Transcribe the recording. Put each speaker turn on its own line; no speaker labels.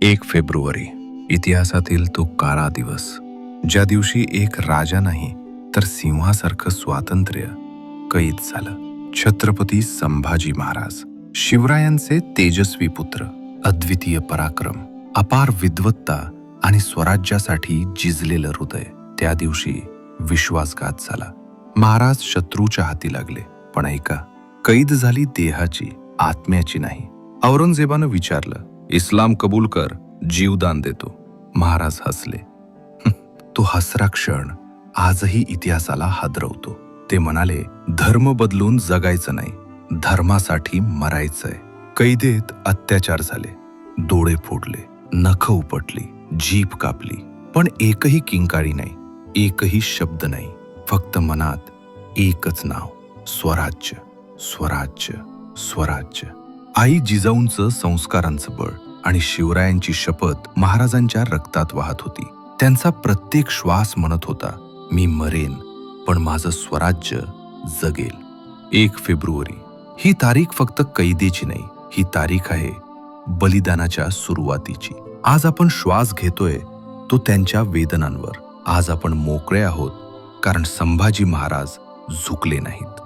1 February, इतिहासातील तो काळा दिवस, ज्या दिवशी एक राजा नाही तर सिंहासारखं स्वातंत्र्य कैद झालं. छत्रपती संभाजी महाराज, शिवरायांचे तेजस्वी पुत्र, अद्वितीय पराक्रम, अपार विद्वत्ता आणि स्वराज्यासाठी जिजलेलं हृदय. त्या दिवशी विश्वासघात झाला. महाराज शत्रूच्या हाती लागले. पण ऐका, कैद झाली देहाची, आत्म्याची नाही. औरंगजेबानं विचारलं, इस्लाम कबूल कर, जीवदान देतो. महाराज हसले. तो हसरा क्षण आजही इतिहासाला हादरवतो. ते म्हणाले, धर्म बदलून जगायचं नाही, धर्मासाठी मरायचंय. कैदेत अत्याचार झाले, डोळे फोडले, नख उपटली, जीभ कापली, पण एकही किंकाळी नाही, एकही शब्द नाही. फक्त मनात एकच नाव, स्वराज्य, स्वराज्य, स्वराज्य. आई जिजाऊंचं संस्कारांचं बळ आणि शिवरायांची शपथ महाराजांच्या रक्तात वाहत होती. त्यांचा प्रत्येक श्वास म्हणत होता, मी मरेन पण माझं स्वराज्य जगेल. 1 फेब्रुवारी ही तारीख फक्त कैदेची नाही, ही तारीख आहे बलिदानाच्या सुरुवातीची. आज आपण श्वास घेतोय तो त्यांच्या वेदनांवर. आज आपण मोकळे आहोत कारण संभाजी महाराज झुकले नाहीत.